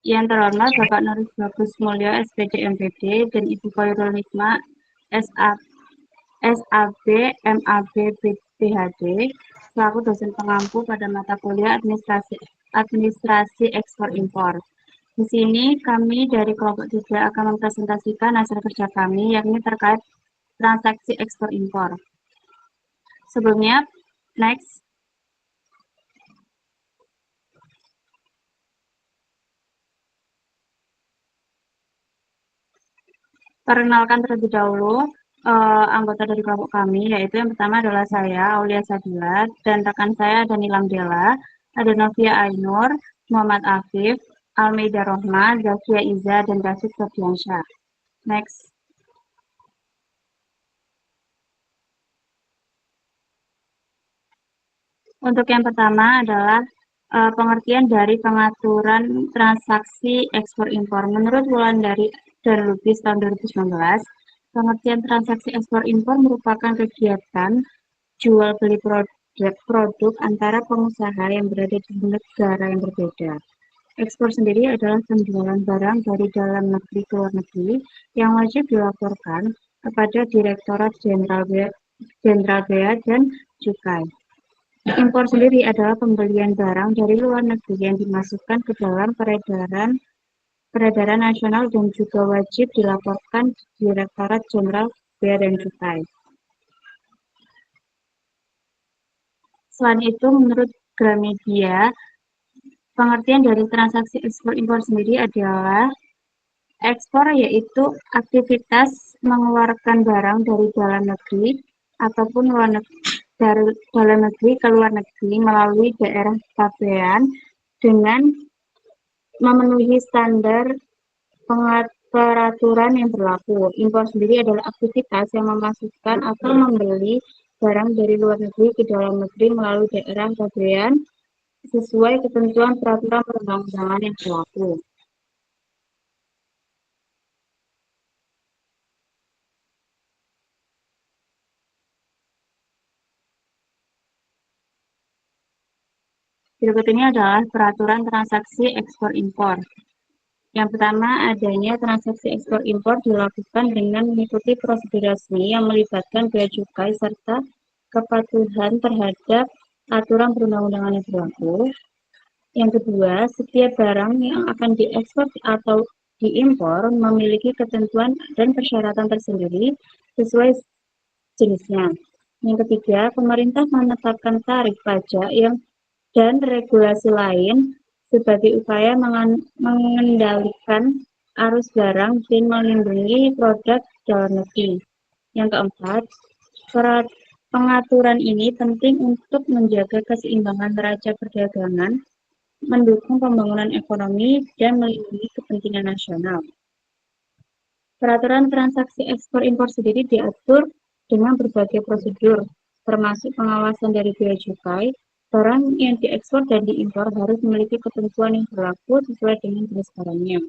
Yang terhormat Bapak Nurul Bagus Mulyo SPD MPD dan Ibu Khairul Hikmah SAB MAB PhD selaku dosen pengampu pada mata kuliah Administrasi Ekspor Impor. Di sini kami dari kelompok 3 akan mempresentasikan hasil kerja kami yakni terkait transaksi ekspor impor. Sebelumnya, next. Perkenalkan terlebih dahulu anggota dari kelompok kami, yaitu yang pertama adalah saya, Aulia Sadila, dan rekan saya ada Nilam Dela, ada Novia Ainur, Muhammad Afif, Almeida Rohma, Zakia Iza, dan David Sofiansyah. Next. Untuk yang pertama adalah pengertian dari pengaturan transaksi ekspor impor. Menurut Wulandari dan Lubis tahun 2019, pengertian transaksi ekspor impor merupakan kegiatan jual beli produk antara pengusaha yang berada di negara yang berbeda. Ekspor sendiri adalah penjualan barang dari dalam negeri ke luar negeri yang wajib dilaporkan kepada Direktorat Jenderal Bea dan Cukai. Impor sendiri adalah pembelian barang dari luar negeri yang dimasukkan ke dalam peredaran nasional dan juga wajib dilaporkan Direktorat Jenderal Bea dan Cukai. Selain itu, menurut Gramedia, pengertian dari transaksi ekspor-impor sendiri adalah ekspor yaitu aktivitas mengeluarkan barang dari dalam negeri ataupun dari dalam negeri ke luar negeri melalui daerah pabean dengan memenuhi standar peraturan yang berlaku. Impor sendiri adalah aktivitas yang memasukkan atau membeli barang dari luar negeri ke dalam negeri melalui daerah pabean sesuai ketentuan peraturan perundang-undangan yang berlaku. Berikut ini adalah peraturan transaksi ekspor-impor. Yang pertama, adanya transaksi ekspor-impor dilakukan dengan mengikuti prosedur resmi yang melibatkan bea cukai serta kepatuhan terhadap aturan perundang-undangan yang berlaku. Yang kedua, setiap barang yang akan diekspor atau diimpor memiliki ketentuan dan persyaratan tersendiri sesuai jenisnya. Yang ketiga, pemerintah menetapkan tarif pajak dan regulasi lain sebagai upaya mengendalikan arus barang dan melindungi produk dalam negeri. Yang keempat, pengaturan ini penting untuk menjaga keseimbangan neraca perdagangan, mendukung pembangunan ekonomi, dan melindungi kepentingan nasional. Peraturan transaksi ekspor-impor sendiri diatur dengan berbagai prosedur, termasuk pengawasan dari bea cukai. Barang yang diekspor dan diimpor harus memiliki ketentuan yang berlaku sesuai dengan jenis barangnya.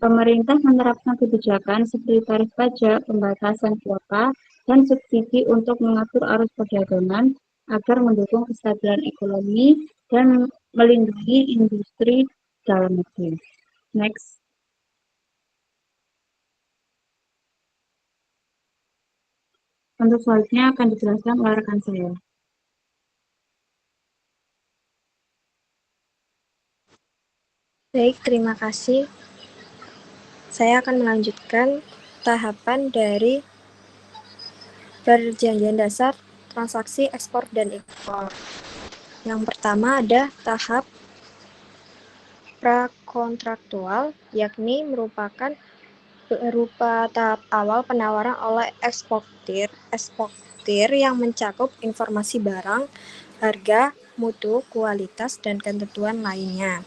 Pemerintah menerapkan kebijakan seperti tarif pajak, pembatasan kuota, dan subsidi untuk mengatur arus perdagangan agar mendukung kestabilan ekonomi dan melindungi industri dalam negeri. Next. Untuk selanjutnya akan dijelaskan oleh rekan saya. Baik, terima kasih. Saya akan melanjutkan tahapan dari perjanjian dasar transaksi ekspor dan impor. Yang pertama ada tahap prakontraktual, yakni merupakan berupa tahap awal penawaran oleh eksportir yang mencakup informasi barang, harga, mutu, kualitas, dan ketentuan lainnya.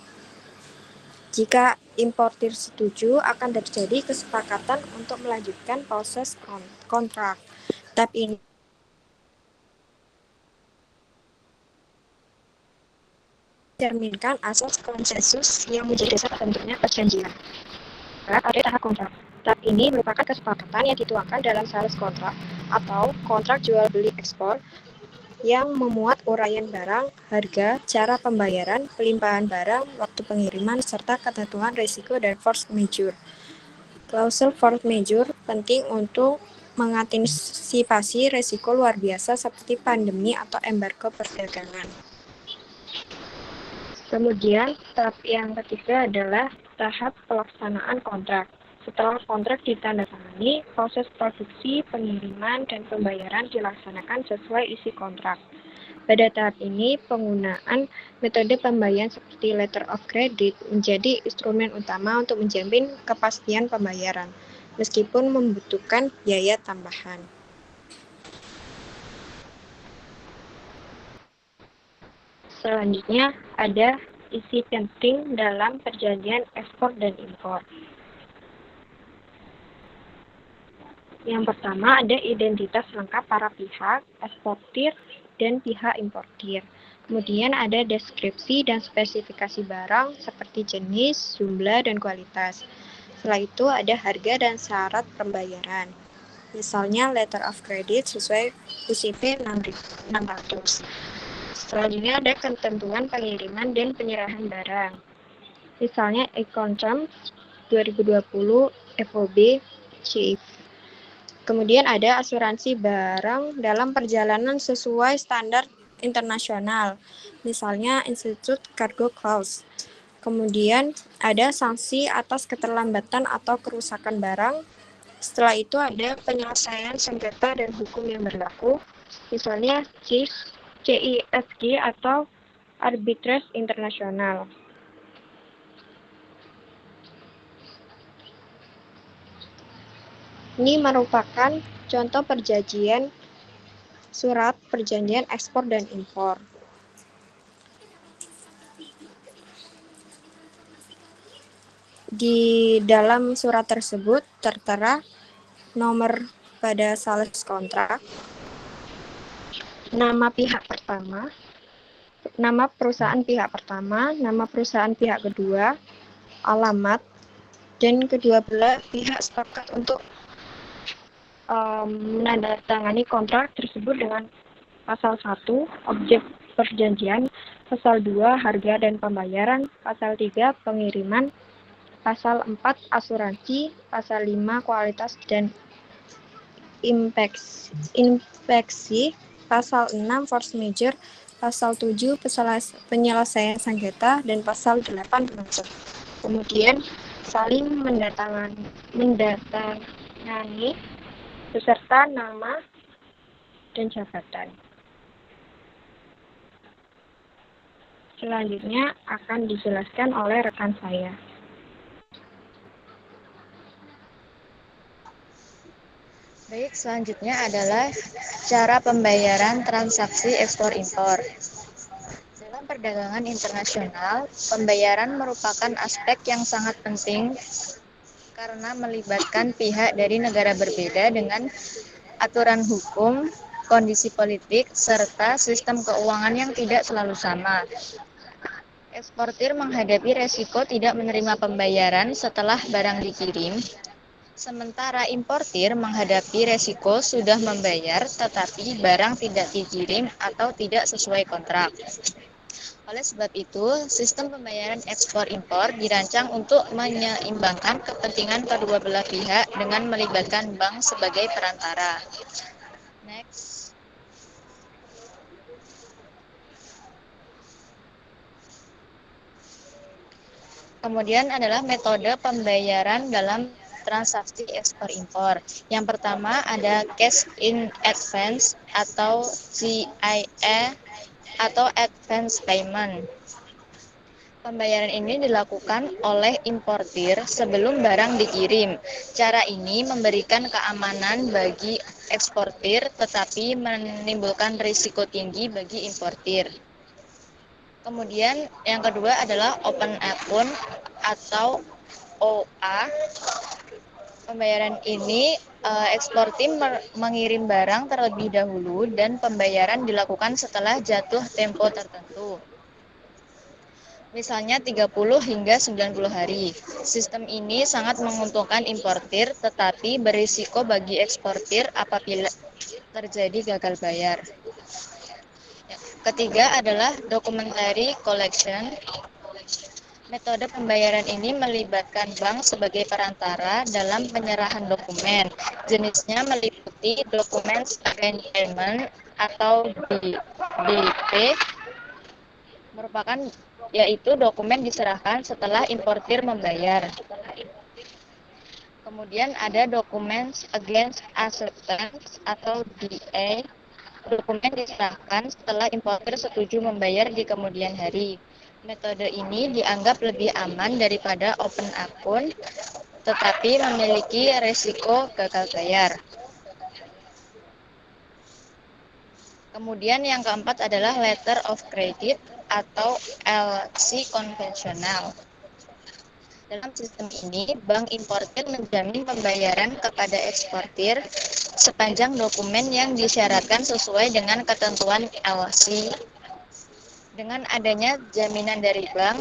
Jika importir setuju, akan terjadi kesepakatan untuk melanjutkan proses kontrak. Tahap ini mencerminkan asas konsensus yang menjadi dasar terbentuknya perjanjian. Ada tahap kontrak. Tahap ini merupakan kesepakatan yang dituangkan dalam syarat kontrak atau kontrak jual beli ekspor yang memuat uraian barang, harga, cara pembayaran, pelimpahan barang, waktu pengiriman, serta ketentuan risiko dan force majeure. Klausul force majeure penting untuk mengantisipasi risiko luar biasa seperti pandemi atau embargo perdagangan. Kemudian, tahap yang ketiga adalah tahap pelaksanaan kontrak. Setelah kontrak ditandatangani, proses produksi, pengiriman, dan pembayaran dilaksanakan sesuai isi kontrak. Pada tahap ini, penggunaan metode pembayaran seperti letter of credit menjadi instrumen utama untuk menjamin kepastian pembayaran, meskipun membutuhkan biaya tambahan. Selanjutnya, ada isi penting dalam perjanjian ekspor dan impor. Yang pertama ada identitas lengkap para pihak, eksportir dan pihak importir. Kemudian ada deskripsi dan spesifikasi barang seperti jenis, jumlah, dan kualitas. Setelah itu ada harga dan syarat pembayaran. Misalnya letter of credit sesuai UCP 600. Selanjutnya ada ketentuan pengiriman dan penyerahan barang. Misalnya Econ Terms 2020 FOB CIF. Kemudian ada asuransi barang dalam perjalanan sesuai standar internasional, misalnya Institute Cargo Clause. Kemudian ada sanksi atas keterlambatan atau kerusakan barang. Setelah itu ada penyelesaian sengketa dan hukum yang berlaku, misalnya CISG atau Arbitrase Internasional. Ini merupakan contoh perjanjian surat perjanjian ekspor dan impor. Di dalam surat tersebut tertera nomor pada sales kontrak, nama pihak pertama, nama perusahaan pihak pertama, nama perusahaan pihak kedua, alamat, dan kedua belah pihak sepakat untuk menandatangani kontrak tersebut dengan pasal 1, objek perjanjian, pasal 2, harga dan pembayaran, pasal 3, pengiriman, pasal 4, asuransi, pasal 5, kualitas dan inspeksi, pasal 6, force majeure, pasal 7, penyelesaian sengketa, dan pasal 8, penutup. Kemudian saling mendatangani beserta nama dan jabatan. Selanjutnya akan dijelaskan oleh rekan saya. Baik, selanjutnya adalah cara pembayaran transaksi ekspor-impor. Dalam perdagangan internasional, pembayaran merupakan aspek yang sangat penting karena melibatkan pihak dari negara berbeda dengan aturan hukum, kondisi politik, serta sistem keuangan yang tidak selalu sama. Eksportir menghadapi resiko tidak menerima pembayaran setelah barang dikirim, sementara importir menghadapi resiko sudah membayar tetapi barang tidak dikirim atau tidak sesuai kontrak. Oleh sebab itu, sistem pembayaran ekspor-impor dirancang untuk menyeimbangkan kepentingan kedua belah pihak dengan melibatkan bank sebagai perantara. Next. Kemudian adalah metode pembayaran dalam transaksi ekspor-impor. Yang pertama ada cash in advance atau CIA atau advance payment. Pembayaran ini dilakukan oleh importir sebelum barang dikirim. Cara ini memberikan keamanan bagi eksportir tetapi menimbulkan risiko tinggi bagi importir. Kemudian yang kedua adalah open account atau OA. Pembayaran ini eksportir mengirim barang terlebih dahulu dan pembayaran dilakukan setelah jatuh tempo tertentu. Misalnya 30 hingga 90 hari. Sistem ini sangat menguntungkan importir tetapi berisiko bagi eksportir apabila terjadi gagal bayar. Ketiga adalah documentary collection. Metode pembayaran ini melibatkan bank sebagai perantara dalam penyerahan dokumen. Jenisnya meliputi dokumen advance payment atau DP, merupakan yaitu dokumen diserahkan setelah importir membayar. Kemudian ada dokumen against acceptance atau DA. Dokumen diserahkan setelah importir setuju membayar di kemudian hari. Metode ini dianggap lebih aman daripada open akun, tetapi memiliki risiko gagal bayar. Kemudian yang keempat adalah letter of credit atau LC konvensional. Dalam sistem ini, bank importir menjamin pembayaran kepada eksportir sepanjang dokumen yang disyaratkan sesuai dengan ketentuan LC. Dengan adanya jaminan dari bank,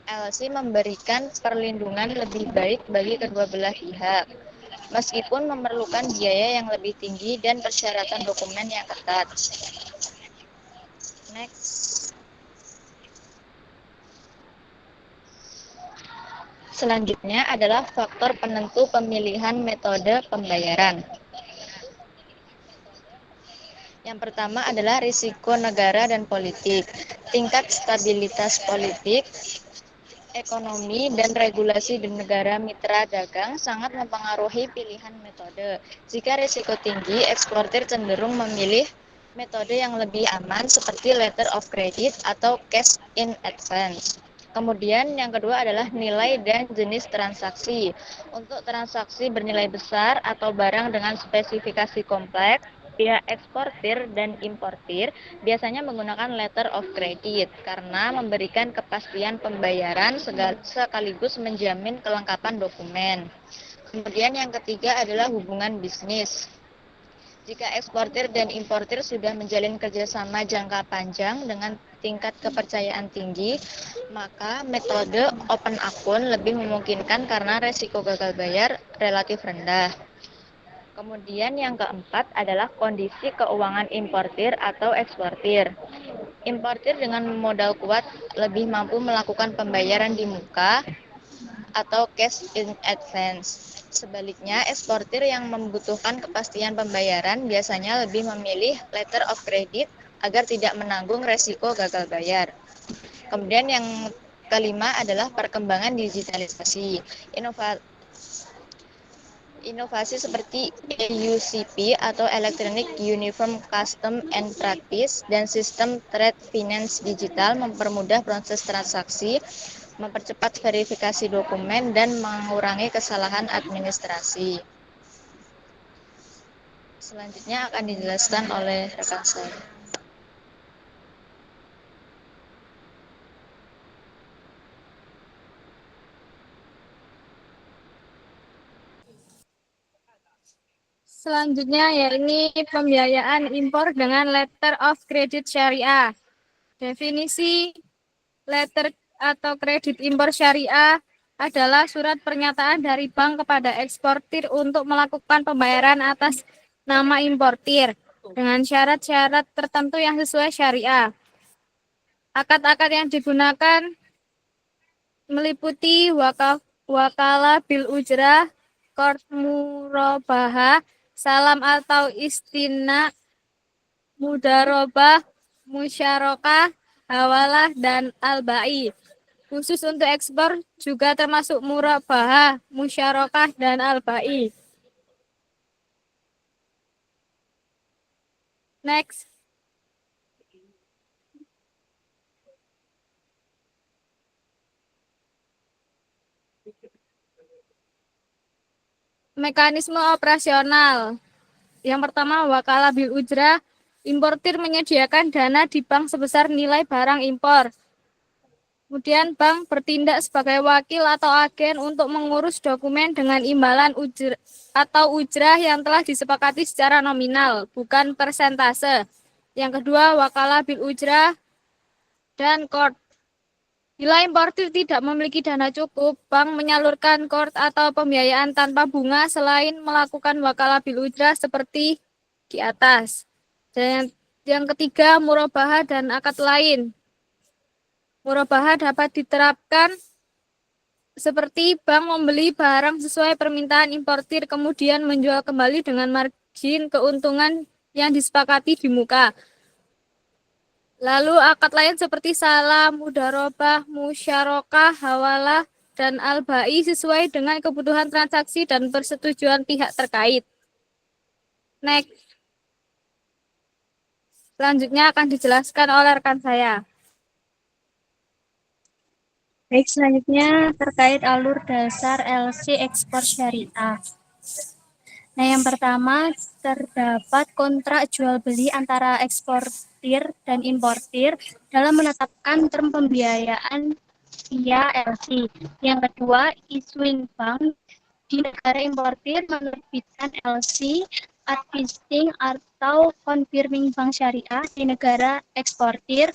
LC memberikan perlindungan lebih baik bagi kedua belah pihak, meskipun memerlukan biaya yang lebih tinggi dan persyaratan dokumen yang ketat. Next. Selanjutnya adalah faktor penentu pemilihan metode pembayaran. Yang pertama adalah risiko negara dan politik. Tingkat stabilitas politik, ekonomi, dan regulasi di negara mitra dagang sangat mempengaruhi pilihan metode. Jika risiko tinggi, eksportir cenderung memilih metode yang lebih aman seperti letter of credit atau cash in advance. Kemudian yang kedua adalah nilai dan jenis transaksi. Untuk transaksi bernilai besar atau barang dengan spesifikasi kompleks, pihak eksportir dan importir biasanya menggunakan letter of credit karena memberikan kepastian pembayaran sekaligus menjamin kelengkapan dokumen. Kemudian yang ketiga adalah hubungan bisnis. Jika eksportir dan importir sudah menjalin kerjasama jangka panjang dengan tingkat kepercayaan tinggi, maka metode open akun lebih memungkinkan karena resiko gagal bayar relatif rendah. Kemudian yang keempat adalah kondisi keuangan importir atau eksportir. Importir dengan modal kuat lebih mampu melakukan pembayaran di muka atau cash in advance. Sebaliknya, eksportir yang membutuhkan kepastian pembayaran biasanya lebih memilih letter of credit agar tidak menanggung resiko gagal bayar. Kemudian yang kelima adalah perkembangan digitalisasi. Inovasi seperti EUCP atau Electronic Uniform Custom and Practice dan sistem trade finance digital mempermudah proses transaksi, mempercepat verifikasi dokumen, dan mengurangi kesalahan administrasi. Selanjutnya akan dijelaskan oleh rekan saya. Selanjutnya yakni pembiayaan impor dengan letter of credit syariah. Definisi letter atau kredit impor syariah adalah surat pernyataan dari bank kepada eksportir untuk melakukan pembayaran atas nama importir dengan syarat-syarat tertentu yang sesuai syariah. Akad-akad yang digunakan meliputi wakalah bil ujrah, qard murabahah, salam atau istina, mudarobah, musyarakah, hawalah, dan al-ba'i. Khusus untuk ekspor juga termasuk murabahah, musyarakah, dan al-ba'i. Next. Mekanisme operasional. Yang pertama, wakalah bil ujrah. Importir menyediakan dana di bank sebesar nilai barang impor. Kemudian bank bertindak sebagai wakil atau agen untuk mengurus dokumen dengan imbalan ujrah yang telah disepakati secara nominal, bukan persentase. Yang kedua, wakalah bil ujrah dan qard. Bila importir tidak memiliki dana cukup, bank menyalurkan qard atau pembiayaan tanpa bunga selain melakukan wakalah bil ujrah seperti di atas. Dan Yang ketiga, murabahah dan akad lain. Murabahah dapat diterapkan seperti bank membeli barang sesuai permintaan importir, kemudian menjual kembali dengan margin keuntungan yang disepakati di muka. Lalu akad lain seperti salam, mudharabah, musyarakah, hawalah, dan al-bai sesuai dengan kebutuhan transaksi dan persetujuan pihak terkait. Next. Selanjutnya akan dijelaskan oleh rekan saya. Baik, selanjutnya terkait alur dasar LC ekspor syariah. Nah, yang pertama terdapat kontrak jual beli antara eksportir dan importir dalam menetapkan term pembiayaan via LC. Yang kedua, issuing bank di negara importir menerbitkan LC, advising atau confirming bank syariah di negara eksportir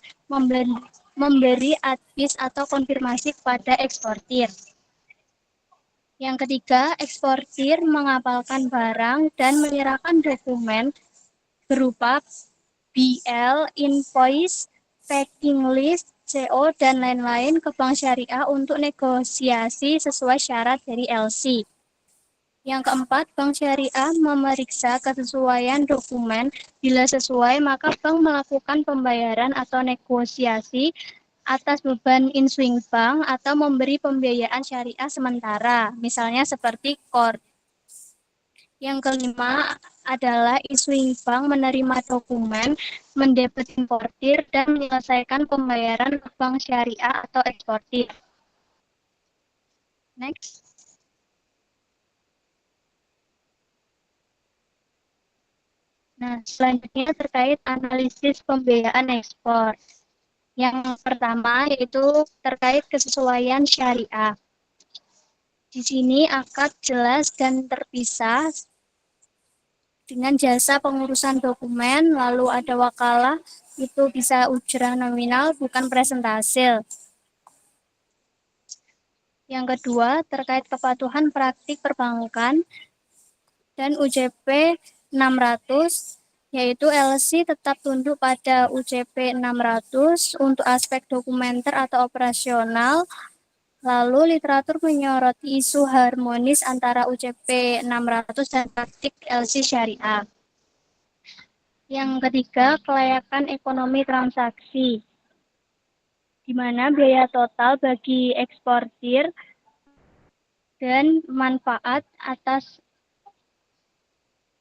memberi advis atau konfirmasi kepada eksportir. Yang ketiga, eksportir mengapalkan barang dan menyerahkan dokumen berupa BL, invoice, packing list, CO, dan lain-lain ke bank syariah untuk negosiasi sesuai syarat dari LC. Yang keempat, bank syariah memeriksa kesesuaian dokumen. Bila sesuai, maka bank melakukan pembayaran atau negosiasi atas beban issuing bank atau memberi pembiayaan syariah sementara, misalnya seperti KOR. Yang kelima adalah issuing bank menerima dokumen, mendebet importir, dan menyelesaikan pembayaran ke bank syariah atau eksportir. Next. Nah, selanjutnya terkait analisis pembiayaan ekspor. Yang pertama yaitu terkait kesesuaian syariah. Di sini akad jelas dan terpisah dengan jasa pengurusan dokumen, lalu ada wakalah, itu bisa ujrah nominal, bukan presentase. Yang kedua, terkait kepatuhan praktik perbankan dan UJP 600, yaitu LC tetap tunduk pada UJP 600 untuk aspek dokumenter atau operasional. Lalu literatur menyoroti isu harmonis antara UJP 600 dan praktik LC syariah. Yang ketiga, kelayakan ekonomi transaksi, di mana biaya total bagi eksportir dan manfaat atas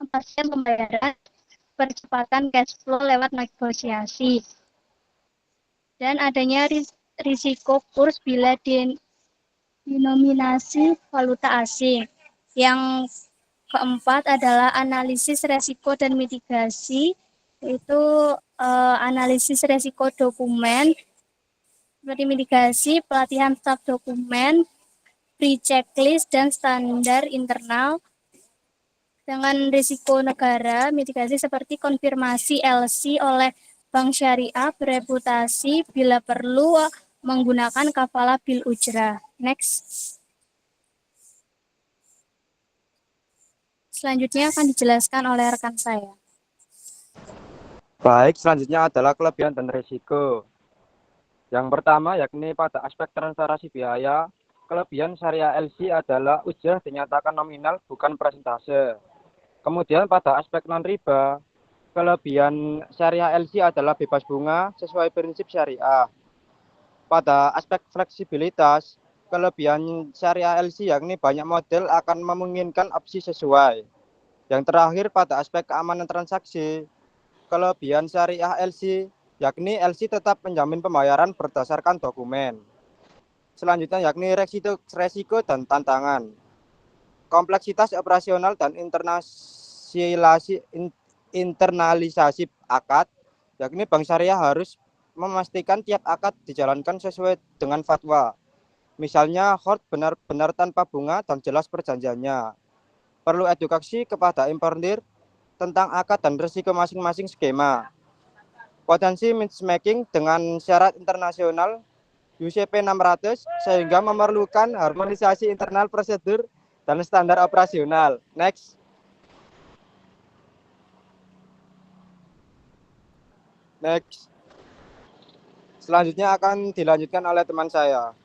kepastian pembayaran, percepatan cash flow lewat negosiasi, dan adanya risiko kurs bila denominasi valuta asing. Yang keempat adalah analisis resiko dan mitigasi, yaitu analisis resiko dokumen, seperti mitigasi, pelatihan staf dokumen, pre-checklist, dan standar internal. Dengan risiko negara, mitigasi seperti konfirmasi LC oleh bank syariah bereputasi bila perlu menggunakan kafalah bil ujrah. Next. Selanjutnya akan dijelaskan oleh rekan saya. Baik, selanjutnya adalah kelebihan dan risiko. Yang pertama yakni pada aspek transparansi biaya, kelebihan syariah LC adalah ujrah dinyatakan nominal bukan persentase. Kemudian pada aspek non-riba, kelebihan syariah LC adalah bebas bunga sesuai prinsip syariah. Pada aspek fleksibilitas, kelebihan syariah LC yakni banyak model akan memungkinkan opsi sesuai. Yang terakhir pada aspek keamanan transaksi, kelebihan syariah LC yakni LC tetap menjamin pembayaran berdasarkan dokumen. Selanjutnya yakni resiko dan tantangan. Kompleksitas operasional dan internalisasi akad, yakni bank syariah harus memastikan tiap akad dijalankan sesuai dengan fatwa. Misalnya, hold benar-benar tanpa bunga dan jelas perjanjiannya. Perlu edukasi kepada importir tentang akad dan risiko masing-masing skema. Potensi matchmaking dengan syarat internasional UCP 600 sehingga memerlukan harmonisasi internal prosedur dan standar operasional. Next. Next. Selanjutnya akan dilanjutkan oleh teman saya.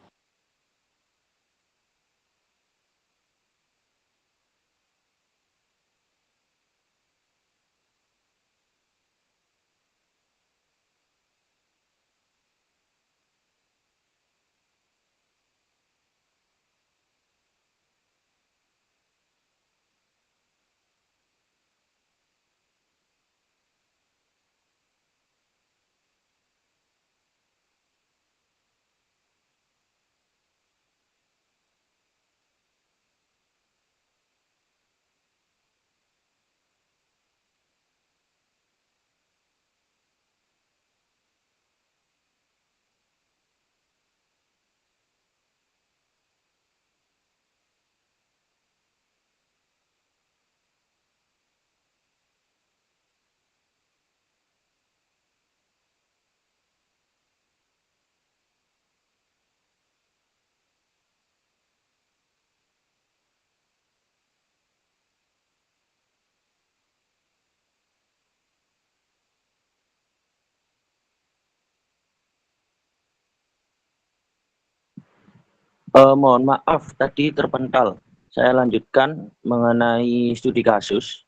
Mohon maaf, tadi terpental. Saya lanjutkan mengenai studi kasus,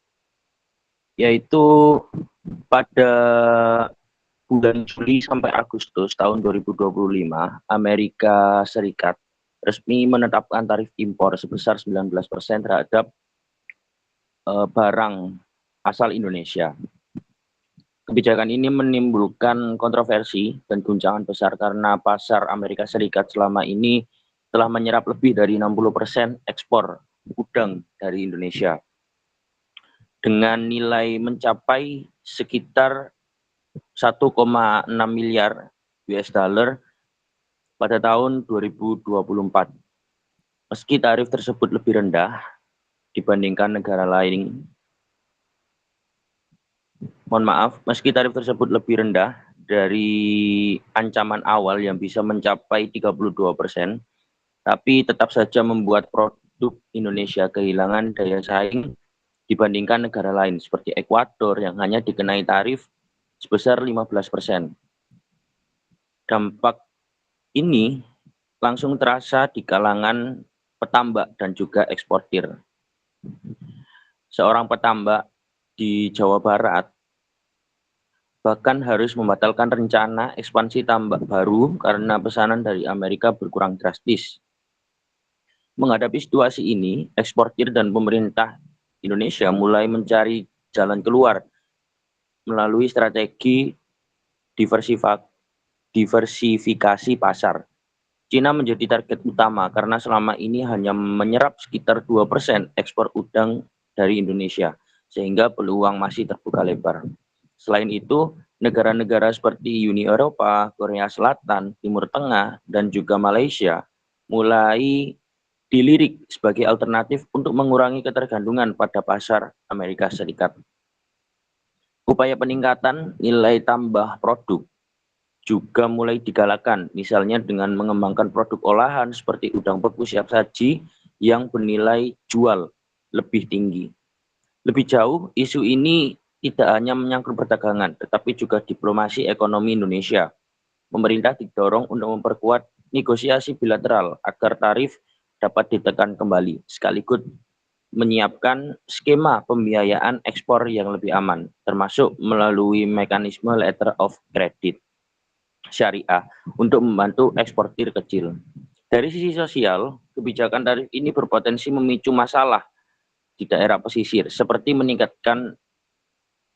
yaitu pada bulan Juli sampai Agustus tahun 2025, Amerika Serikat resmi menetapkan tarif impor sebesar 19% terhadap barang asal Indonesia. Kebijakan ini menimbulkan kontroversi dan guncangan besar karena pasar Amerika Serikat selama ini telah menyerap lebih dari 60% ekspor udang dari Indonesia dengan nilai mencapai sekitar 1,6 miliar US dollar pada tahun 2024. Meski tarif tersebut lebih rendah dibandingkan negara lain, meski tarif tersebut lebih rendah dari ancaman awal yang bisa mencapai 32%, tapi tetap saja membuat produk Indonesia kehilangan daya saing dibandingkan negara lain seperti Ekuador yang hanya dikenai tarif sebesar 15%. Dampak ini langsung terasa di kalangan petambak dan juga eksportir. Seorang petambak di Jawa Barat bahkan harus membatalkan rencana ekspansi tambak baru karena pesanan dari Amerika berkurang drastis. Menghadapi situasi ini, eksportir dan pemerintah Indonesia mulai mencari jalan keluar melalui strategi diversifikasi pasar. Cina menjadi target utama karena selama ini hanya menyerap sekitar 2% ekspor udang dari Indonesia, sehingga peluang masih terbuka lebar. Selain itu, negara-negara seperti Uni Eropa, Korea Selatan, Timur Tengah, dan juga Malaysia mulai dilirik sebagai alternatif untuk mengurangi ketergantungan pada pasar Amerika Serikat. Upaya peningkatan nilai tambah produk juga mulai digalakan, misalnya dengan mengembangkan produk olahan seperti udang beku siap saji yang bernilai jual lebih tinggi. Lebih jauh, isu ini tidak hanya menyangkut perdagangan, tetapi juga diplomasi ekonomi Indonesia. Pemerintah didorong untuk memperkuat negosiasi bilateral agar tarif dapat ditekan kembali, sekaligus menyiapkan skema pembiayaan ekspor yang lebih aman, termasuk melalui mekanisme letter of credit syariah untuk membantu eksportir kecil. Dari sisi sosial, kebijakan tarif ini berpotensi memicu masalah di daerah pesisir, seperti meningkatkan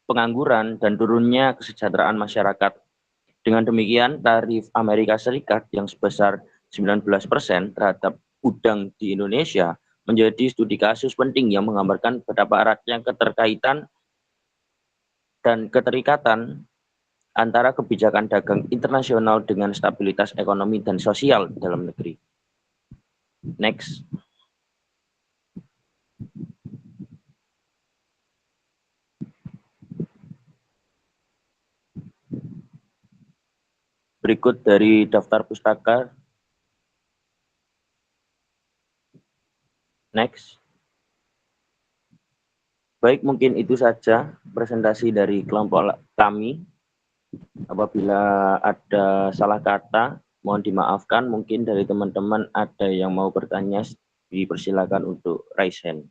pengangguran dan turunnya kesejahteraan masyarakat. Dengan demikian, tarif Amerika Serikat yang sebesar 19% terhadap udang di Indonesia menjadi studi kasus penting yang menggambarkan betapa eratnya keterkaitan dan keterikatan antara kebijakan dagang internasional dengan stabilitas ekonomi dan sosial dalam negeri. Next. Berikut dari daftar pustaka. Next. Baik, mungkin itu saja presentasi dari kelompok kami. Apabila ada salah kata, mohon dimaafkan. Mungkin dari teman-teman ada yang mau bertanya, dipersilakan untuk raise hand.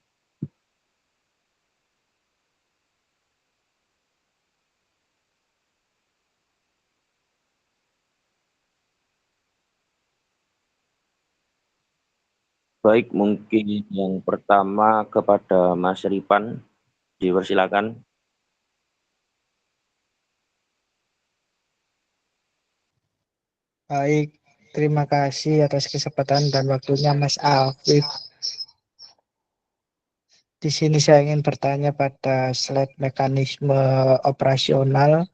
Baik, mungkin yang pertama kepada Mas Ripan, dipersilakan. Baik, terima kasih atas kesempatan dan waktunya Mas Afif. Di sini saya ingin bertanya pada slide mekanisme operasional,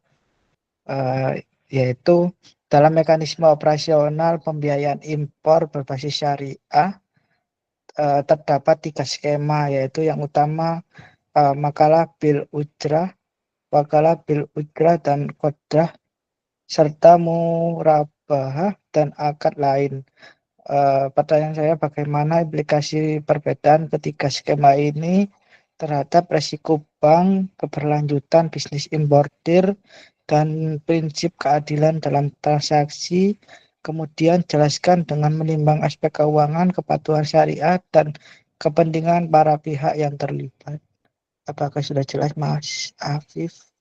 yaitu dalam mekanisme operasional pembiayaan impor berbasis syariah terdapat 3 skema, yaitu yang utama makalah bil ujrah, wakalah bil ujrah dan kodrah, serta murabahah dan akad lain. Pertanyaan saya, bagaimana implikasi perbedaan ketiga skema ini terhadap resiko bank, keberlanjutan bisnis importir, dan prinsip keadilan dalam transaksi. Kemudian jelaskan dengan menimbang aspek keuangan, kepatuhan syariah, dan kepentingan para pihak yang terlibat. Apakah sudah jelas, Mas Afif?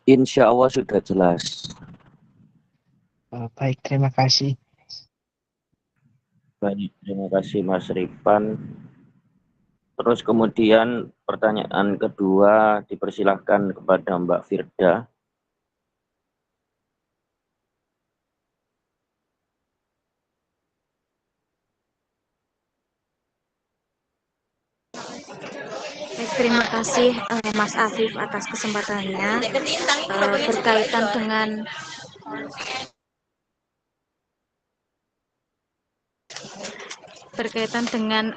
Insya Allah sudah jelas. Baik, terima kasih. Baik, terima kasih Mas Ripan. Terus kemudian pertanyaan kedua dipersilahkan kepada Mbak Firda. Terima kasih Mas Afif atas kesempatannya berkaitan dengan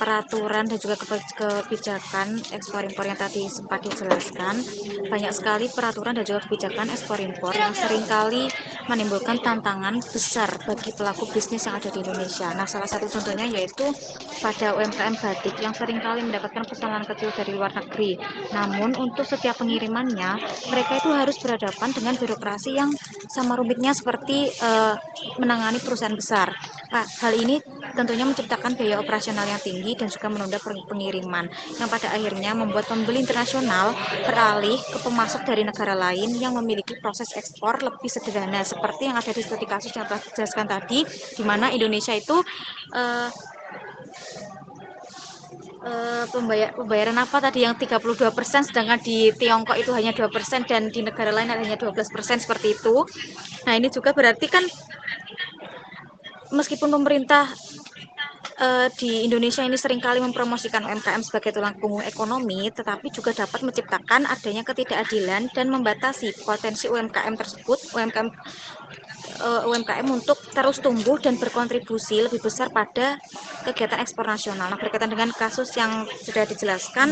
peraturan dan juga kebijakan ekspor impor yang tadi sempat dijelaskan. Banyak sekali peraturan dan juga kebijakan ekspor impor yang seringkali menimbulkan tantangan besar bagi pelaku bisnis yang ada di Indonesia. Nah, salah satu contohnya yaitu pada UMKM batik yang seringkali mendapatkan pesanan kecil dari luar negeri. Namun untuk setiap pengirimannya, mereka itu harus berhadapan dengan birokrasi yang sama rumitnya seperti menangani perusahaan besar. Nah, hal ini tentunya menciptakan biaya operasional yang tinggi dan juga menunda pengiriman, yang pada akhirnya membuat pembeli internasional beralih ke pemasok dari negara lain yang memiliki proses ekspor lebih sederhana, seperti yang ada di studi kasus yang telah dijelaskan tadi, di mana Indonesia itu pembayaran apa tadi yang 32%, sedangkan di Tiongkok itu hanya 2% dan di negara lain hanya 12%, seperti itu. Nah, ini juga berarti kan meskipun pemerintah di Indonesia ini seringkali mempromosikan UMKM sebagai tulang punggung ekonomi, tetapi juga dapat menciptakan adanya ketidakadilan dan membatasi potensi UMKM tersebut, UMKM untuk terus tumbuh dan berkontribusi lebih besar pada kegiatan ekspor nasional. Nah, berkaitan dengan kasus yang sudah dijelaskan,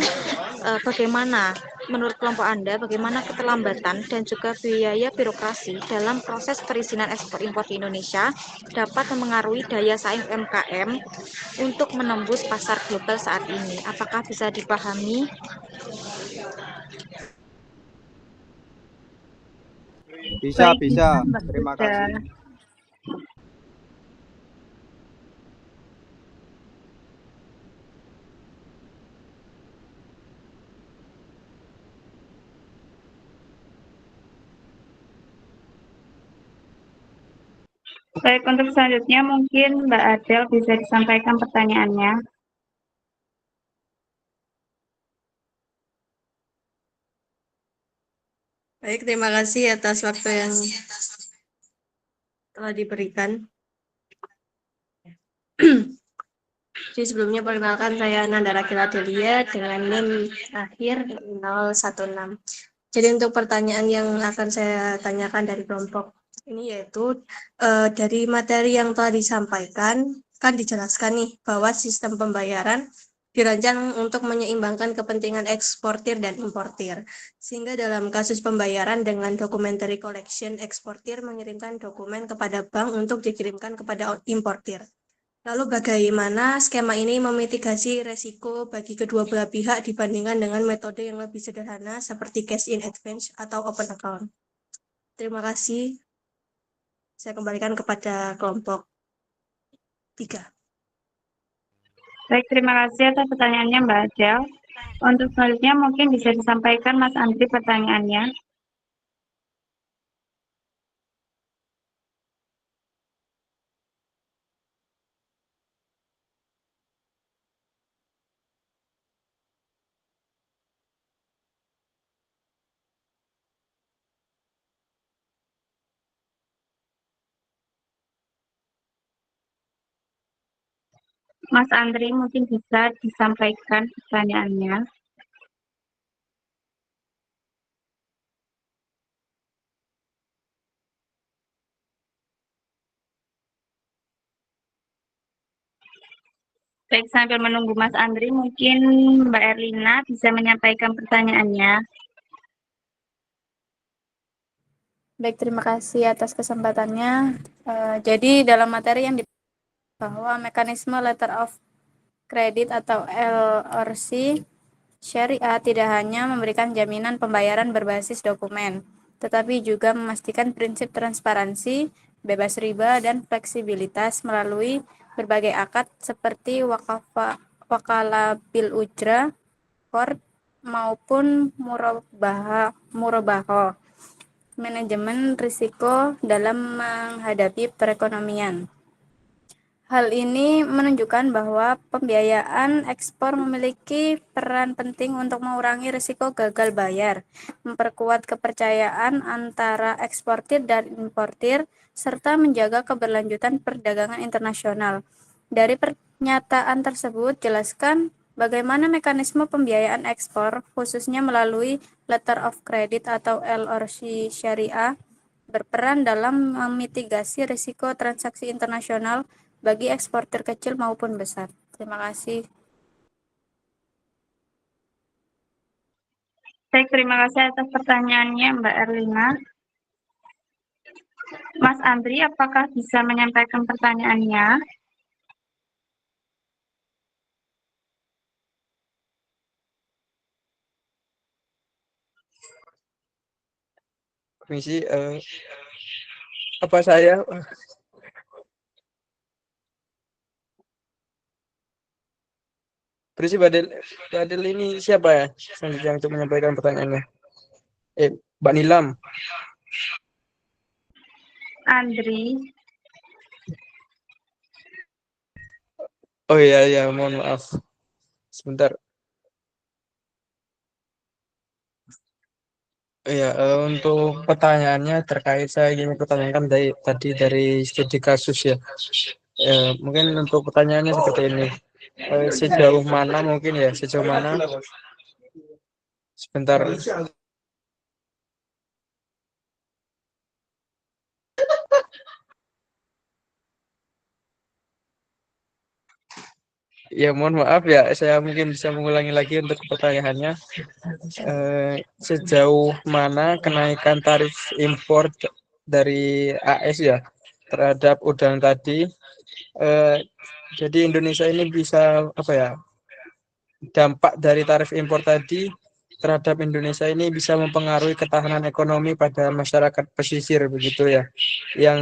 bagaimana menurut kelompok Anda, bagaimana keterlambatan dan juga biaya birokrasi dalam proses perizinan ekspor impor di Indonesia dapat memengaruhi daya saing UMKM untuk menembus pasar global saat ini? Apakah bisa dipahami? Bisa. Terima kasih. Baik, untuk selanjutnya mungkin Mbak Adel bisa disampaikan pertanyaannya. Baik, terima kasih atas waktu yang telah diberikan. Jadi sebelumnya perkenalkan, saya Nandara Kiladelia dengan NIM akhir 016. Jadi untuk pertanyaan yang akan saya tanyakan dari kelompok ini yaitu dari materi yang telah disampaikan, kan dijelaskan nih bahwa sistem pembayaran dirancang untuk menyeimbangkan kepentingan eksportir dan importir. Sehingga dalam kasus pembayaran dengan documentary collection, eksportir mengirimkan dokumen kepada bank untuk dikirimkan kepada importir. Lalu bagaimana skema ini memitigasi resiko bagi kedua belah pihak dibandingkan dengan metode yang lebih sederhana seperti cash in advance atau open account? Terima kasih. Saya kembalikan kepada kelompok 3. Baik, terima kasih atas pertanyaannya Mbak Adel. Untuk selanjutnya mungkin bisa disampaikan Mas Andri pertanyaannya. Mas Andri mungkin bisa disampaikan pertanyaannya. Baik, sambil menunggu Mas Andri, mungkin Mbak Erlina bisa menyampaikan pertanyaannya. Baik, terima kasih atas kesempatannya. Jadi dalam materi yang bahwa mekanisme letter of credit atau LRC syariah tidak hanya memberikan jaminan pembayaran berbasis dokumen, tetapi juga memastikan prinsip transparansi, bebas riba, dan fleksibilitas melalui berbagai akad seperti wakala bil ujrah, qard, maupun murabaha, manajemen risiko dalam menghadapi perekonomian. Hal ini menunjukkan bahwa pembiayaan ekspor memiliki peran penting untuk mengurangi risiko gagal bayar, memperkuat kepercayaan antara eksportir dan importir, serta menjaga keberlanjutan perdagangan internasional. Dari pernyataan tersebut, jelaskan bagaimana mekanisme pembiayaan ekspor, khususnya melalui letter of credit atau LRC syariah, berperan dalam memitigasi risiko transaksi internasional bagi eksportir kecil maupun besar. Terima kasih. Baik, terima kasih atas pertanyaannya Mbak Erlina. Mas Andri, apakah bisa menyampaikan pertanyaannya? Permisi, apa saya Permisi, Badil ini siapa ya selanjutnya untuk menyampaikan pertanyaannya? Mbak Nilam. Andri. Oh iya, mohon maaf. Sebentar. Iya, untuk pertanyaannya terkait saya ingin mempertanyakan tadi dari studi kasus ya. Mungkin untuk pertanyaannya seperti ini. Sejauh mana mungkin ya, sejauh mana sebentar. Ya, mohon maaf ya, saya mungkin bisa mengulangi lagi untuk pertanyaannya. Sejauh mana kenaikan tarif impor dari AS ya terhadap udang tadi, jadi Indonesia ini bisa apa ya, dampak dari tarif impor tadi terhadap Indonesia ini bisa mempengaruhi ketahanan ekonomi pada masyarakat pesisir begitu ya, yang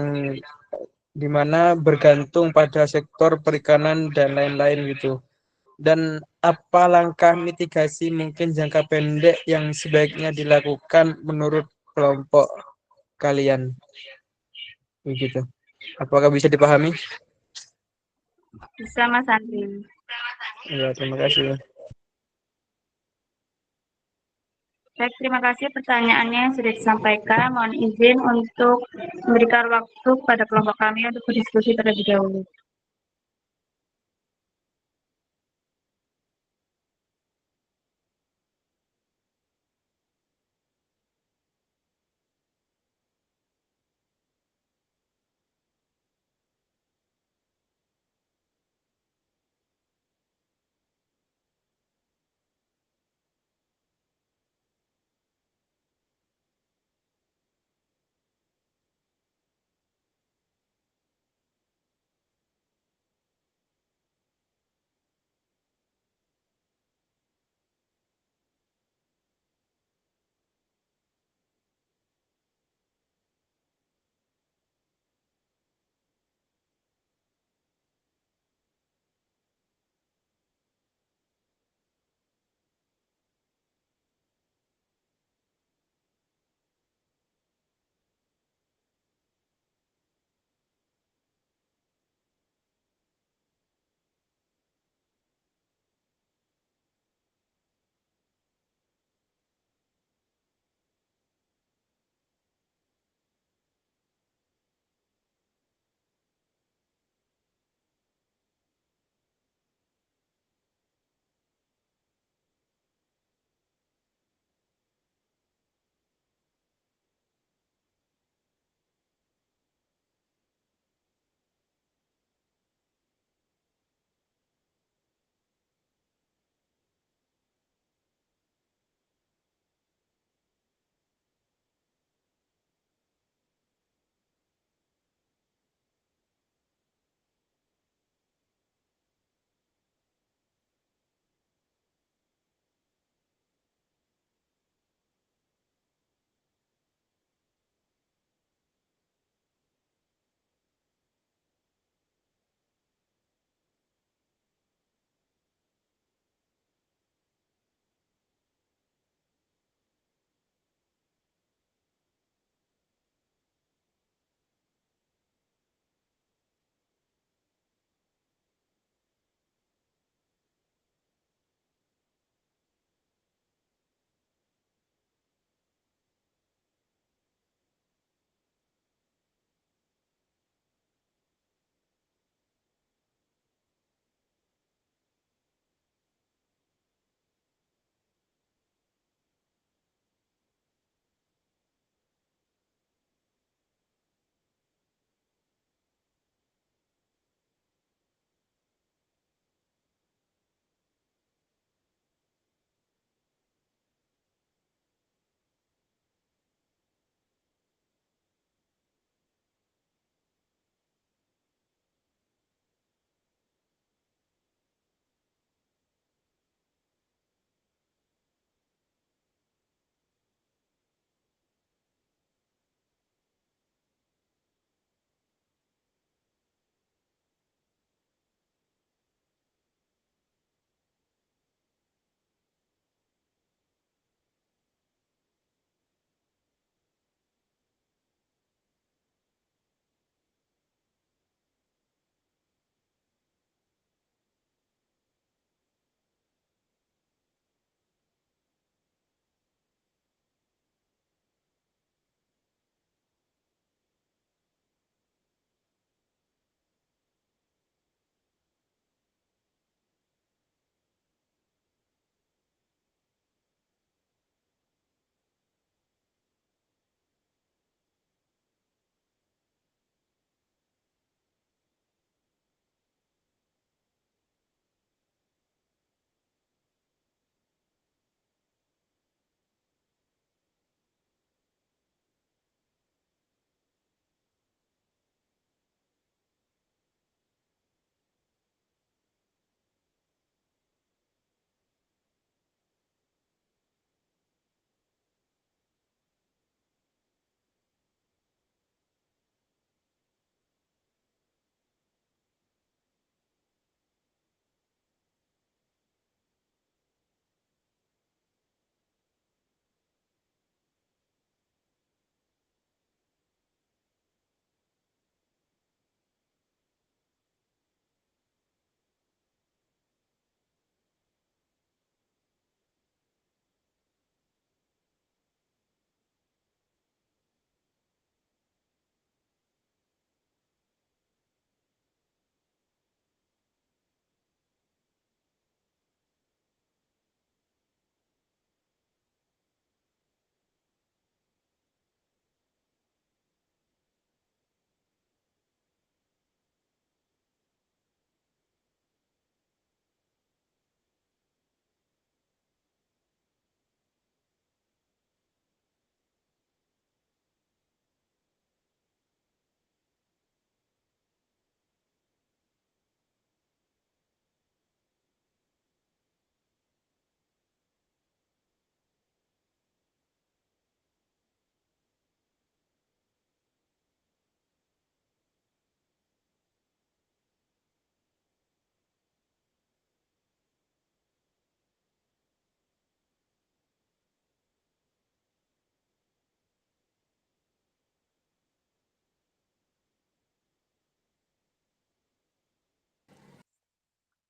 dimana bergantung pada sektor perikanan dan lain-lain gitu. Dan apa langkah mitigasi mungkin jangka pendek yang sebaiknya dilakukan menurut kelompok kalian? Begitu. Apakah bisa dipahami? Bisa Mas Andri. Ya, terima kasih. Baik, terima kasih pertanyaannya yang sudah disampaikan. Mohon izin untuk memberikan waktu pada kelompok kami untuk berdiskusi terlebih dahulu.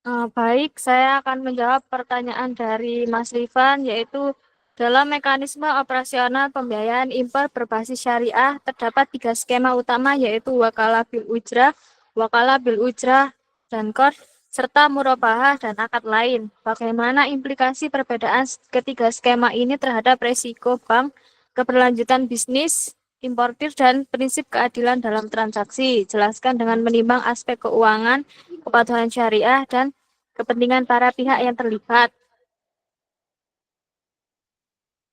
Baik, saya akan menjawab pertanyaan dari Mas Rifan, yaitu dalam mekanisme operasional pembiayaan impor berbasis syariah terdapat 3 skema utama, yaitu wakalah bil ujrah, dan qard, serta murabahah dan akad lain. Bagaimana implikasi perbedaan ketiga skema ini terhadap resiko bank, keberlanjutan bisnis, importir, dan prinsip keadilan dalam transaksi? Jelaskan dengan menimbang aspek keuangan, kepatuhan syariah, dan kepentingan para pihak yang terlibat.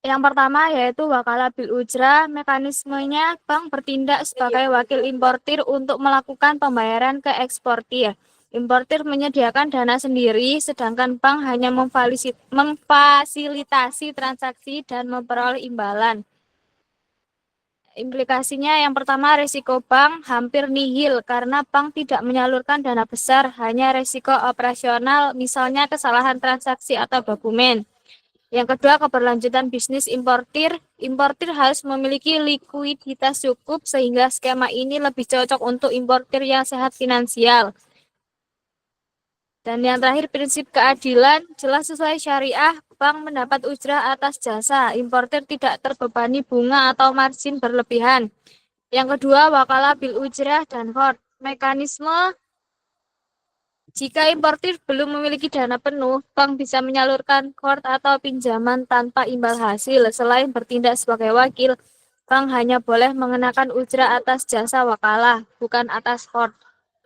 Yang pertama yaitu wakalah bil ujrah. Mekanismenya bank bertindak sebagai wakil importir untuk melakukan pembayaran ke eksportir. Importir menyediakan dana sendiri, sedangkan bank hanya memfasilitasi transaksi dan memperoleh imbalan. Implikasinya yang pertama, risiko bank hampir nihil karena bank tidak menyalurkan dana besar, hanya risiko operasional, misalnya kesalahan transaksi atau dokumen. Yang kedua, keberlanjutan bisnis importir. Importir harus memiliki likuiditas cukup sehingga skema ini lebih cocok untuk importir yang sehat finansial. Dan yang terakhir, prinsip keadilan. Jelas sesuai syariah, bank mendapat ujrah atas jasa. Importir tidak terbebani bunga atau margin berlebihan. Yang kedua, wakalah bil ujrah dan qard. Mekanisme jika importir belum memiliki dana penuh, bank bisa menyalurkan qard atau pinjaman tanpa imbal hasil. Selain bertindak sebagai wakil, bank hanya boleh mengenakan ujrah atas jasa wakalah, bukan atas qard.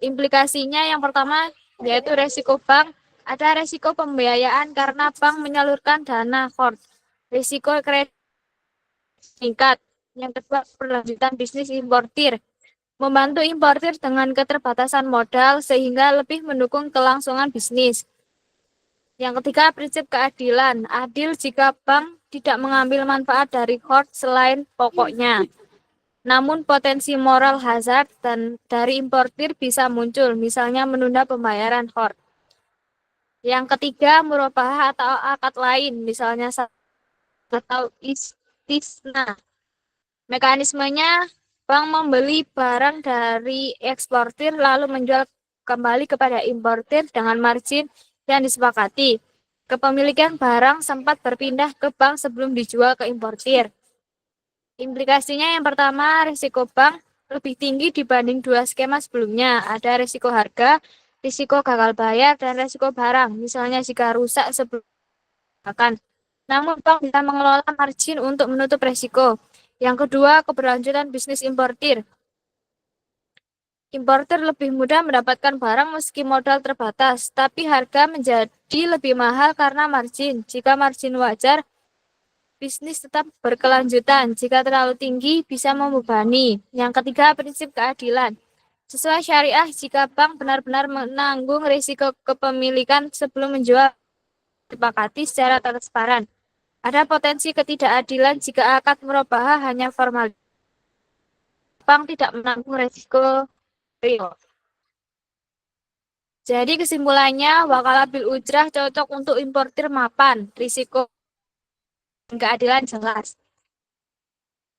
Implikasinya yang pertama yaitu resiko bank. Ada resiko pembiayaan karena bank menyalurkan dana qard. Risiko kredit meningkat. Yang kedua, perlanjutan bisnis importir. Membantu importir dengan keterbatasan modal sehingga lebih mendukung kelangsungan bisnis. Yang ketiga, prinsip keadilan. Adil jika bank tidak mengambil manfaat dari qard selain pokoknya. Namun potensi moral hazard dan dari importir bisa muncul, misalnya menunda pembayaran qard. Yang ketiga, murabahah atau akad lain, misalnya atau istisna. Mekanismenya, bank membeli barang dari eksportir lalu menjual kembali kepada importir dengan margin yang disepakati. Kepemilikan barang sempat berpindah ke bank sebelum dijual ke importir. Implikasinya yang pertama, risiko bank lebih tinggi dibanding dua skema sebelumnya. Ada risiko harga, risiko gagal bayar, dan risiko barang. Misalnya jika rusak sebelum akan. Namun bank bisa mengelola margin untuk menutup risiko. Yang kedua, keberlanjutan bisnis importir. Importir lebih mudah mendapatkan barang meski modal terbatas, tapi harga menjadi lebih mahal karena margin. Jika margin wajar, bisnis tetap berkelanjutan. Jika terlalu tinggi, bisa membebani. Yang ketiga, prinsip keadilan. Sesuai syariah, jika bank benar-benar menanggung risiko kepemilikan sebelum menjual, disepakati secara transparan. Ada potensi ketidakadilan jika akad murabahah hanya formal. Bank tidak menanggung risiko real. Jadi kesimpulannya, wakalah bil ujrah cocok untuk importir mapan, risiko keadilan jelas.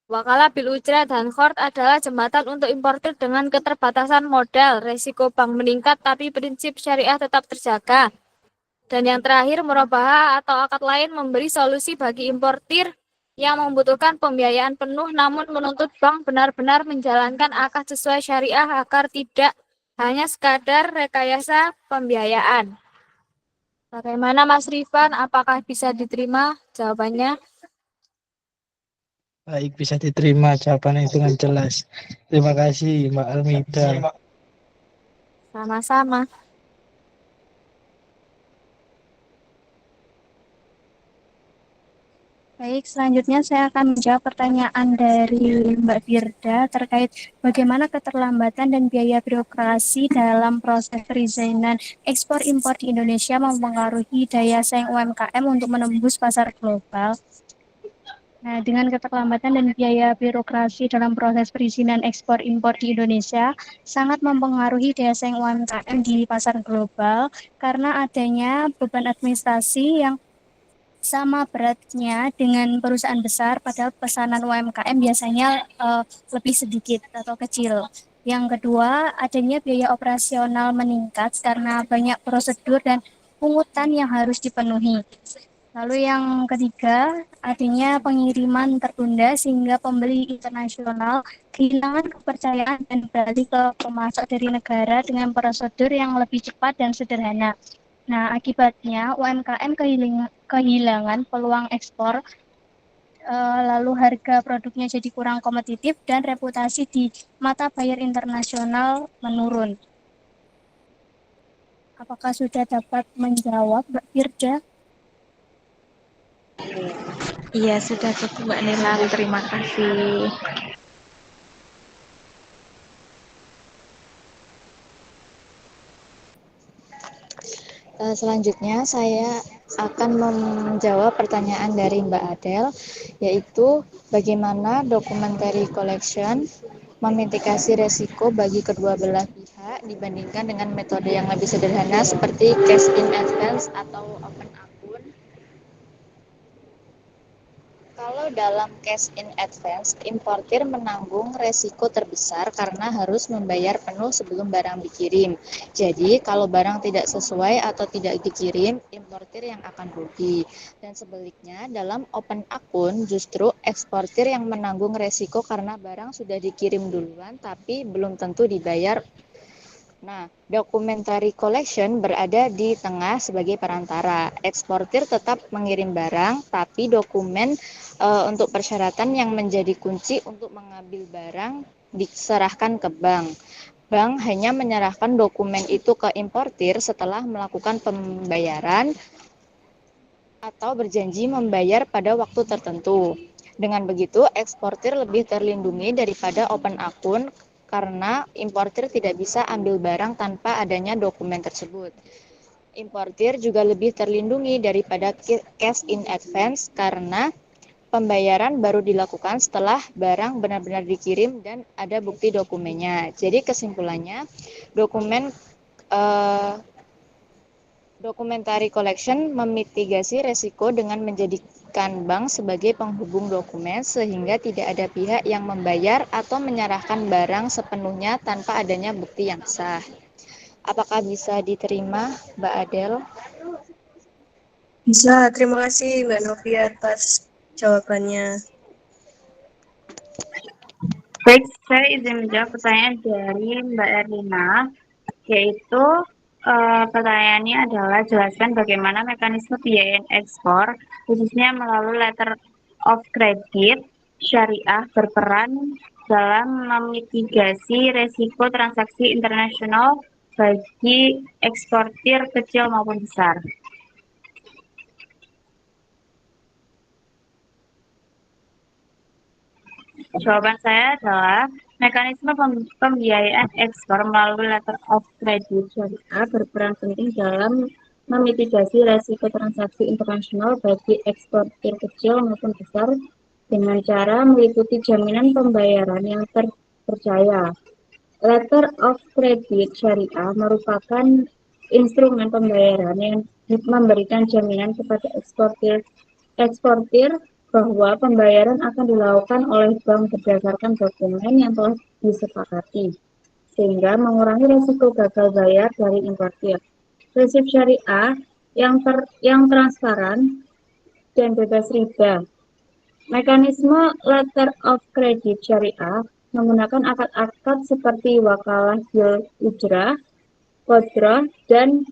Wakalah bil ujrah dan qard adalah jembatan untuk importir dengan keterbatasan modal, risiko bank meningkat tapi prinsip syariah tetap terjaga. Dan yang terakhir, murabahah atau akad lain memberi solusi bagi importir yang membutuhkan pembiayaan penuh namun menuntut bank benar-benar menjalankan akad sesuai syariah agar tidak hanya sekadar rekayasa pembiayaan. Bagaimana Mas Rifan? Apakah bisa diterima jawabannya? Baik, bisa diterima jawabannya dengan jelas. Terima kasih Mbak Almida. Sama-sama. Baik, selanjutnya saya akan menjawab pertanyaan dari Mbak Firda terkait bagaimana keterlambatan dan biaya birokrasi dalam proses perizinan ekspor-impor di Indonesia mempengaruhi daya saing UMKM untuk menembus pasar global. Nah, dengan keterlambatan dan biaya birokrasi dalam proses perizinan ekspor-impor di Indonesia sangat mempengaruhi daya saing UMKM di pasar global karena adanya beban administrasi yang sama beratnya dengan perusahaan besar, padahal pesanan UMKM biasanya lebih sedikit atau kecil. Yang kedua, adanya biaya operasional meningkat karena banyak prosedur dan pungutan yang harus dipenuhi. Lalu yang ketiga, adanya pengiriman tertunda sehingga pembeli internasional kehilangan kepercayaan dan beralih ke pemasok dari negara dengan prosedur yang lebih cepat dan sederhana. Nah, akibatnya UMKM kehilangan peluang ekspor, lalu harga produknya jadi kurang kompetitif dan reputasi di mata buyer internasional menurun. Apakah sudah dapat menjawab, Mbak Firda? Iya, sudah cukup Mbak Nila. Terima kasih. Selanjutnya saya akan menjawab pertanyaan dari Mbak Adel, yaitu bagaimana documentary collection memitigasi resiko bagi kedua belah pihak dibandingkan dengan metode yang lebih sederhana seperti cash in advance atau open akun. Kalau dalam cash in advance, importir menanggung resiko terbesar karena harus membayar penuh sebelum barang dikirim. Jadi, kalau barang tidak sesuai atau tidak dikirim, importir yang akan rugi. Dan sebaliknya, dalam open akun, justru eksportir yang menanggung resiko karena barang sudah dikirim duluan tapi belum tentu dibayar. Nah, documentary collection berada di tengah sebagai perantara. Eksportir tetap mengirim barang, tapi dokumen untuk persyaratan yang menjadi kunci untuk mengambil barang diserahkan ke bank. Bank hanya menyerahkan dokumen itu ke importir setelah melakukan pembayaran atau berjanji membayar pada waktu tertentu. Dengan begitu, eksportir lebih terlindungi daripada open akun karena importir tidak bisa ambil barang tanpa adanya dokumen tersebut. Importir juga lebih terlindungi daripada cash in advance karena pembayaran baru dilakukan setelah barang benar-benar dikirim dan ada bukti dokumennya. Jadi kesimpulannya, documentary collection memitigasi resiko dengan menjadikan bank sebagai penghubung dokumen sehingga tidak ada pihak yang membayar atau menyerahkan barang sepenuhnya tanpa adanya bukti yang sah. Apakah bisa diterima, Mbak Adel? Bisa, terima kasih Mbak Novi atas jawabannya. Baik, saya izin menjawab pertanyaan dari Mbak Erlina, yaitu pertanyaannya adalah jelaskan bagaimana mekanisme pembiayaan ekspor, khususnya melalui letter of credit syariah berperan dalam memitigasi resiko transaksi internasional bagi eksportir kecil maupun besar. Jawaban saya adalah mekanisme pembiayaan ekspor melalui letter of credit syariah berperan penting dalam memitigasi resiko transaksi internasional bagi eksportir kecil maupun besar dengan cara meliputi jaminan pembayaran yang terpercaya. Letter of credit syariah merupakan instrumen pembayaran yang memberikan jaminan kepada eksportir bahwa pembayaran akan dilakukan oleh bank berdasarkan dokumen yang telah disepakati, sehingga mengurangi risiko gagal bayar dari importir. Prinsip syariah yang transparan dan bebas riba. Mekanisme letter of credit syariah menggunakan akad-akad seperti wakalah bil ujrah, qodroh, dan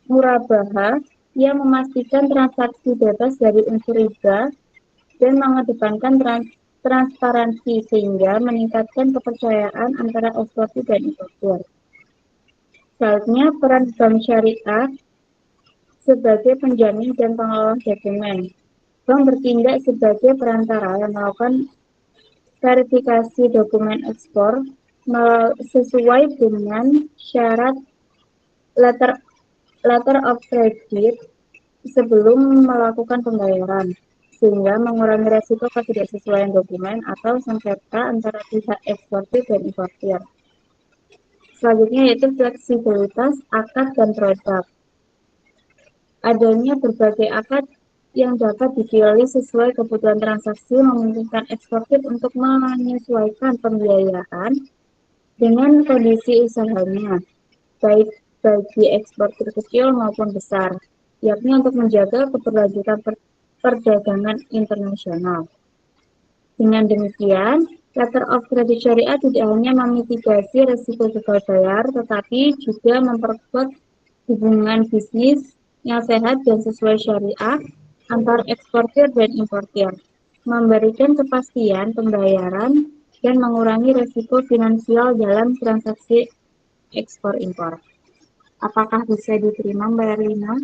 murabahah yang memastikan transaksi bebas dari unsur riba dan mengedepankan transparansi sehingga meningkatkan kepercayaan antara eksportir dan importir. Selanjutnya, peran bank syariah sebagai penjamin dan pengelola dokumen. Bank bertindak sebagai perantara yang melakukan verifikasi dokumen ekspor sesuai dengan syarat letter of credit sebelum melakukan pembayaran, sehingga mengurangi resiko ketidaksesuaian dokumen atau sengketa antara pihak eksportir dan importir. Selanjutnya yaitu fleksibilitas akad dan produk. Adanya berbagai akad yang dapat dipilih sesuai kebutuhan transaksi memungkinkan eksportir untuk menyesuaikan pembiayaan dengan kondisi usahanya, baik bagi eksportir kecil maupun besar, yakni untuk menjaga keberlanjutan perdagangan internasional. Dengan demikian, letter of credit syariah tidak hanya memitigasi risiko gagal bayar, tetapi juga memperkuat hubungan bisnis yang sehat dan sesuai syariah antar eksportir dan importir, memberikan kepastian pembayaran, dan mengurangi risiko finansial dalam transaksi ekspor-impor. Apakah bisa diterima, Mbak Erlina?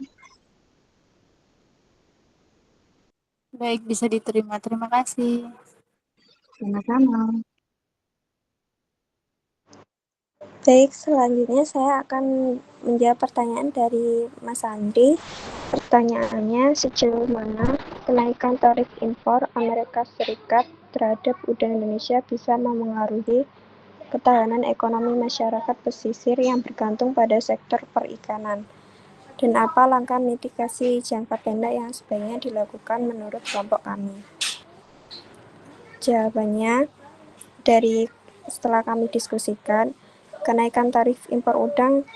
Baik, bisa diterima. Terima kasih. Sama-sama. Baik, selanjutnya saya akan menjawab pertanyaan dari Mas Andri. Pertanyaannya, sejauh mana kenaikan tarif impor Amerika Serikat terhadap udang Indonesia bisa memengaruhi ketahanan ekonomi masyarakat pesisir yang bergantung pada sektor perikanan? Dan apa langkah mitigasi jangka pendek yang sebaiknya dilakukan menurut kelompok kami? Jawabannya, setelah kami diskusikan, kenaikan tarif impor udang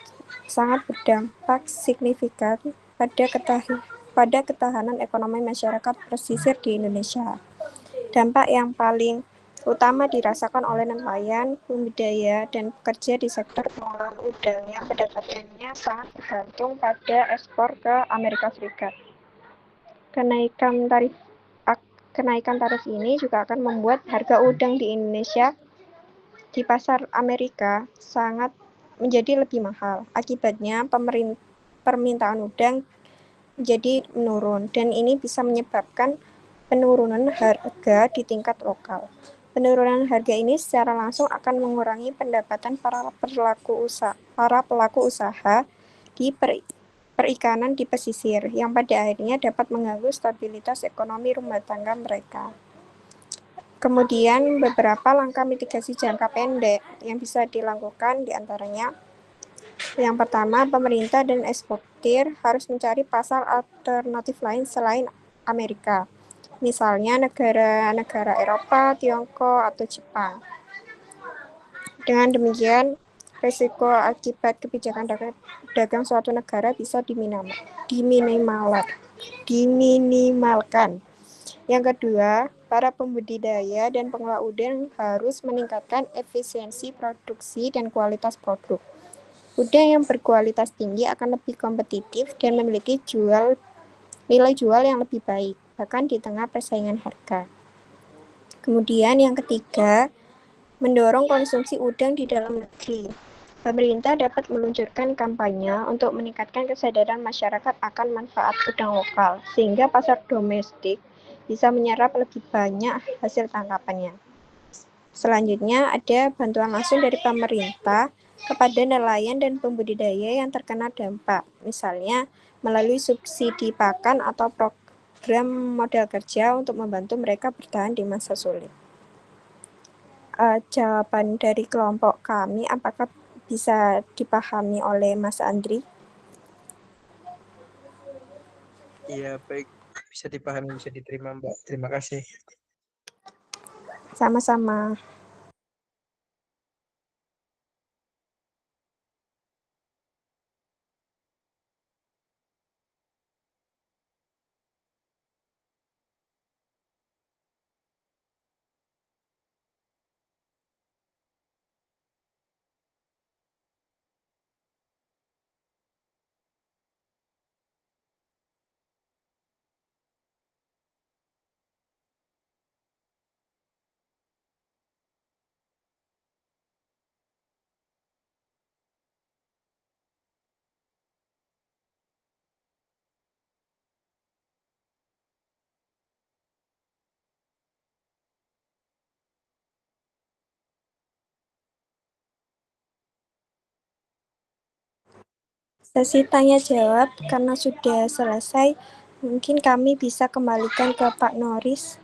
sangat berdampak signifikan pada ketahanan ekonomi masyarakat pesisir di Indonesia. Dampak yang paling utama dirasakan oleh nelayan, budidaya, dan pekerja di sektor pengolahan udang yang pendapatannya sangat bergantung pada ekspor ke Amerika Serikat. Kenaikan tarif ini juga akan membuat harga udang di Indonesia di pasar Amerika sangat menjadi lebih mahal. Akibatnya permintaan udang menjadi menurun, dan ini bisa menyebabkan penurunan harga di tingkat lokal. Penurunan harga ini secara langsung akan mengurangi pendapatan para pelaku usaha di perikanan di pesisir, yang pada akhirnya dapat mengganggu stabilitas ekonomi rumah tangga mereka. Kemudian beberapa langkah mitigasi jangka pendek yang bisa dilakukan diantaranya, yang pertama, pemerintah dan eksportir harus mencari pasar alternatif lain selain Amerika, misalnya negara-negara Eropa, Tiongkok, atau Jepang. Dengan demikian, risiko akibat kebijakan dagang suatu negara bisa diminimalkan. Yang kedua, para pembudidaya dan pengelola udang harus meningkatkan efisiensi produksi dan kualitas produk. Udang yang berkualitas tinggi akan lebih kompetitif dan memiliki nilai jual yang lebih baik, bahkan di tengah persaingan harga. Kemudian yang ketiga, mendorong konsumsi udang di dalam negeri. Pemerintah dapat meluncurkan kampanye untuk meningkatkan kesadaran masyarakat akan manfaat udang lokal, sehingga pasar domestik bisa menyerap lebih banyak hasil tangkapannya. Selanjutnya, ada bantuan langsung dari pemerintah kepada nelayan dan pembudidaya yang terkena dampak, misalnya melalui subsidi pakan atau program modal kerja untuk membantu mereka bertahan di masa sulit. Jawaban dari kelompok kami apakah bisa dipahami oleh Mas Andri? Iya, baik. Bisa dipahami, bisa diterima, Mbak. Terima kasih. Sama-sama. Sesi tanya jawab karena sudah selesai, mungkin kami bisa kembalikan ke Pak Noris.